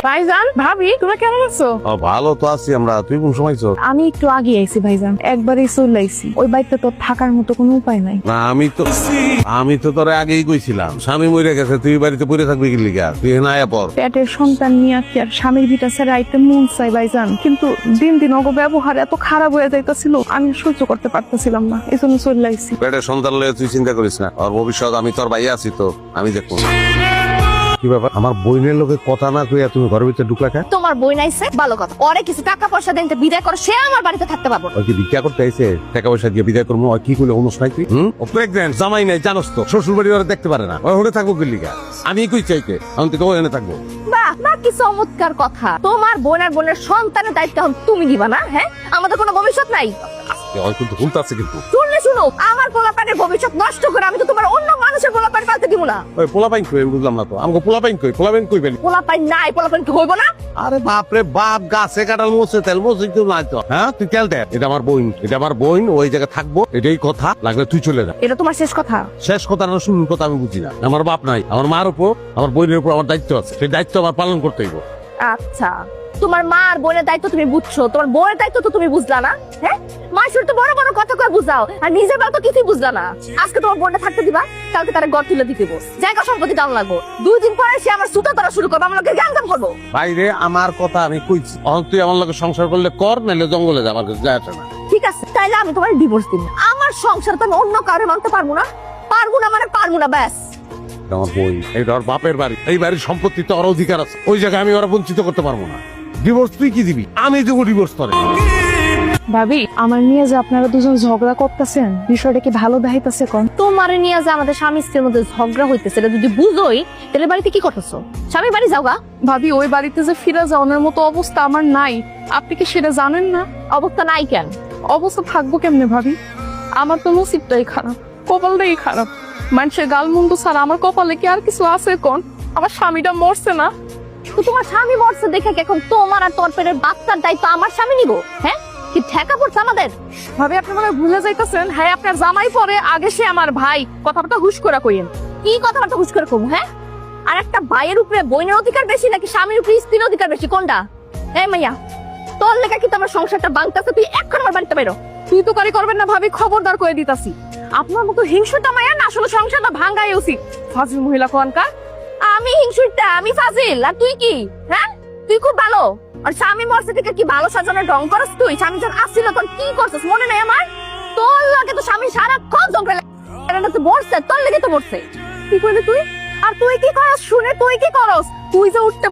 ভাইজান, ভাবি, তোমরা কেমন আছো? ভালো তো আছি আমরা। তুই কোন সময় আইছো? আমি একটু আগে আইছি ভাইজান, একবারই চলে আইছি। ওই বাড়িতে তো থাকার মতো কোনো উপায় নাই। না আমি তো তোরে আগেই কইছিলাম স্বামী মরে গেছে, তুই বাড়িতে পড়ে থাকবি কি লিগা? তুই এখানে আয়া পর। পেটের সন্তান নিয়ে কি আর স্বামীর ভিটা ছেড়ে আইতে মন চাই ভাইজান, কিন্তু দিন দিন ওগো ব্যবহার এত খারাপ হয়ে যাইতেছিল, আমি সহ্য করতে পারতেছিলাম না, এই জন্য চলে আইছি। পেটের সন্তান লয়ে তুই চিন্তা করিস না, আর ভবিষ্যৎ আমি তোর ভাই আছি তো, আমি দেখবো। কি ব্যাপার, আমার বইনের লোকে কথা না কইয়া তুমি ঘরের ভিতরে ঢুকলা কেন? তোমার বই নাইছে ভালো কথা, ওরে কিছু টাকা পয়সা দেন বিদায় করো, সে আমার বাড়িতে থাকতে পারবো না। ওই কি ভিক্ষা করতে আইছে? টাকা পয়সা দিয়ে বিদায় করবো? ওই কি করলে অনুষ নাই তুই? ও প্রেগনেন্ট, জামাই নাই, জানোস তো, শ্বশুর বাড়ি ওরা দেখতে পারে না, ওই হলে থাকবো কি লিগা? আমি কই চাইতে আমি তো ওখানে থাকবো। বাহ বাহ, কি চমৎকার কথা। তোমার বোনের সন্তানের দায়িত্ব এখন তুমি নিবা না? হ্যাঁ, আমাদের কোনো ভবিষ্যৎ নাই। ওই কিন্তু ভুলতে আছে কিন্তু। শুনলে শুনো, আমার পোলাপানের ভবিষ্যৎ নষ্ট করে আমি তো তোমার অন্য মানুষের পোলাপান পালতে দিব না। ওই পোলাপাইন কই বুঝলাম না তো, আমাকে পোলাপাইন কই পেলি? পোলাপান নাই, পোলাপান কি হইব না? আরে বাপরে বাপ, গাছে কাটাল মোছে তেল মোছে কেউ নাই তো। হ্যাঁ তুই তেল দে, এটা আমার বোন, এটা আমার বোন, ওই জায়গায় থাকবো, এটাই কথা। লাগলে তুই চলে যা। এটা তোমার শেষ কথা? শেষ কথা না শুনুন কথা আমি বুঝি না। আমার বাপ নাই, আমার মার উপর, আমার বোনের উপর আমার দায়িত্ব আছে, সেই দায়িত্ব আমার পালন করতে হইব। আচ্ছা, তোমার মা আর বোনের দায়িত্ব তুমি বুঝছো, তোমার বোনের দায়িত্ব তো তুমি বুঝলা না। হ্যাঁ, মা শুধু তো বড় বড় কথা কয়ে বুঝাও, আর নিজের বেলা তো কিছুই বুঝলা না। আজকে তোমার বোনটা থাকতে দিবা, কালকে তারা ঘর তুলে দিতে বস, জায়গা সম্পত্তি দাম লাগবো, 2 দিন পরে সে আমার সুতা ধরা শুরু করবো, আমার লোকের জ্ঞান করবো। বাইরে আমার কথা আমি কইছি, এখন তুই আমার লোকের সংসার করলে কর, নাহলে জঙ্গলে যা, আমার কাছে যায় আসে না। ঠিক আছে, তাইলে আমি তোমার ডিভোর্স দিন। আমার সংসার তো আমি অন্য কারো মানতে পারবো না, পারবো না মানে পারবো না, ব্যাস। আমার বোন, এটা ওর বাপের বাড়ি, এই বাড়ির সম্পত্তি তো ওর অধিকার আছে, ওই জায়গায় আমি ওরা বঞ্চিত করতে পারবো না। ডিভোর্স তুই কি দিবি? আমি দেবো ডিভোর্স করে। ভাবি, আমার নিয়ে যে আপনারা দুজন ঝগড়া করতেছেন, বিষয়টা কি ভালো দেখাইতেছে কোন? তোমার নিয়ে যে আমাদের স্বামী স্ত্রীর মধ্যে ঝগড়া হইতেছে, এটা যদি বুঝোই তাহলে বাড়িতে কি করতেছো? স্বামী বাড়ি যাওগা। ভাবি, ওই বাড়িতে যে ফিরে যাওয়ার মতো অবস্থা আমার নাই, আপনি কি সেটা জানেন না? অবস্থা নাই কেন? অবস্থা থাকবো কেমনে ভাবি? আমার তো নসিবটাই খারাপ, কপালটাই খারাপ। মানুষের গালমন্দ ছাড়া আমার কপালে কি আর কিছু আছে কোন? আমার স্বামীটা মরছে না। তো তোমার স্বামী মরছে দেখে কি এখন তোমার আর তোর পেটের বাচ্চার দায়িত্ব আমার স্বামী নিবো? হ্যাঁ, কি ঠেকা পড়ছে আমাদের? ভাবি, আপনি মনে হয় ভুলে যাইতেছেন, হ্যাঁ আপনার জামাই পরে, আগে সে আমার ভাই। কথাটা হুশ করে কইেন। কি কথাবার্তা হুশ করে কমু? হ্যাঁ, আর একটা ভাইয়ের উপরে বোনের অধিকার বেশি নাকি স্বামীর উপরে স্ত্রীর অধিকার বেশি, কোনটা? এই মাইয়া, তোর লেখা কি তোমার সংসারটা ভাঙতেছে? তুই এখন আমার বাড়িতে বেরো। তুই তো কারি করবেন না ভাবি, খবরদার করে দিতাছি। আপনার মতো হিংসুটা মাইয়া না, আসলে সংসারটা ভাঙাই উচিত। ফাজিল মহিলা কোনকার। আমি হিংসুটা, আমি ফাজিল, আর তুই কি? হ্যাঁ, তুই খুব ভালো। আর স্বামী মরছে থেকে কি ভালো সাজানোর ঢং করস তুই? স্বামী যখন আসছিল তখন কি করছিস মনে নেই আমার? তোর লাগে তো স্বামী সারাক্ষণ জঙ্গলে মরছে, তোর লেগে তো মরছে। কি কইলি তুই? আর তুই কি করস শুনে? তুই কি করস? তুই যে উঠতে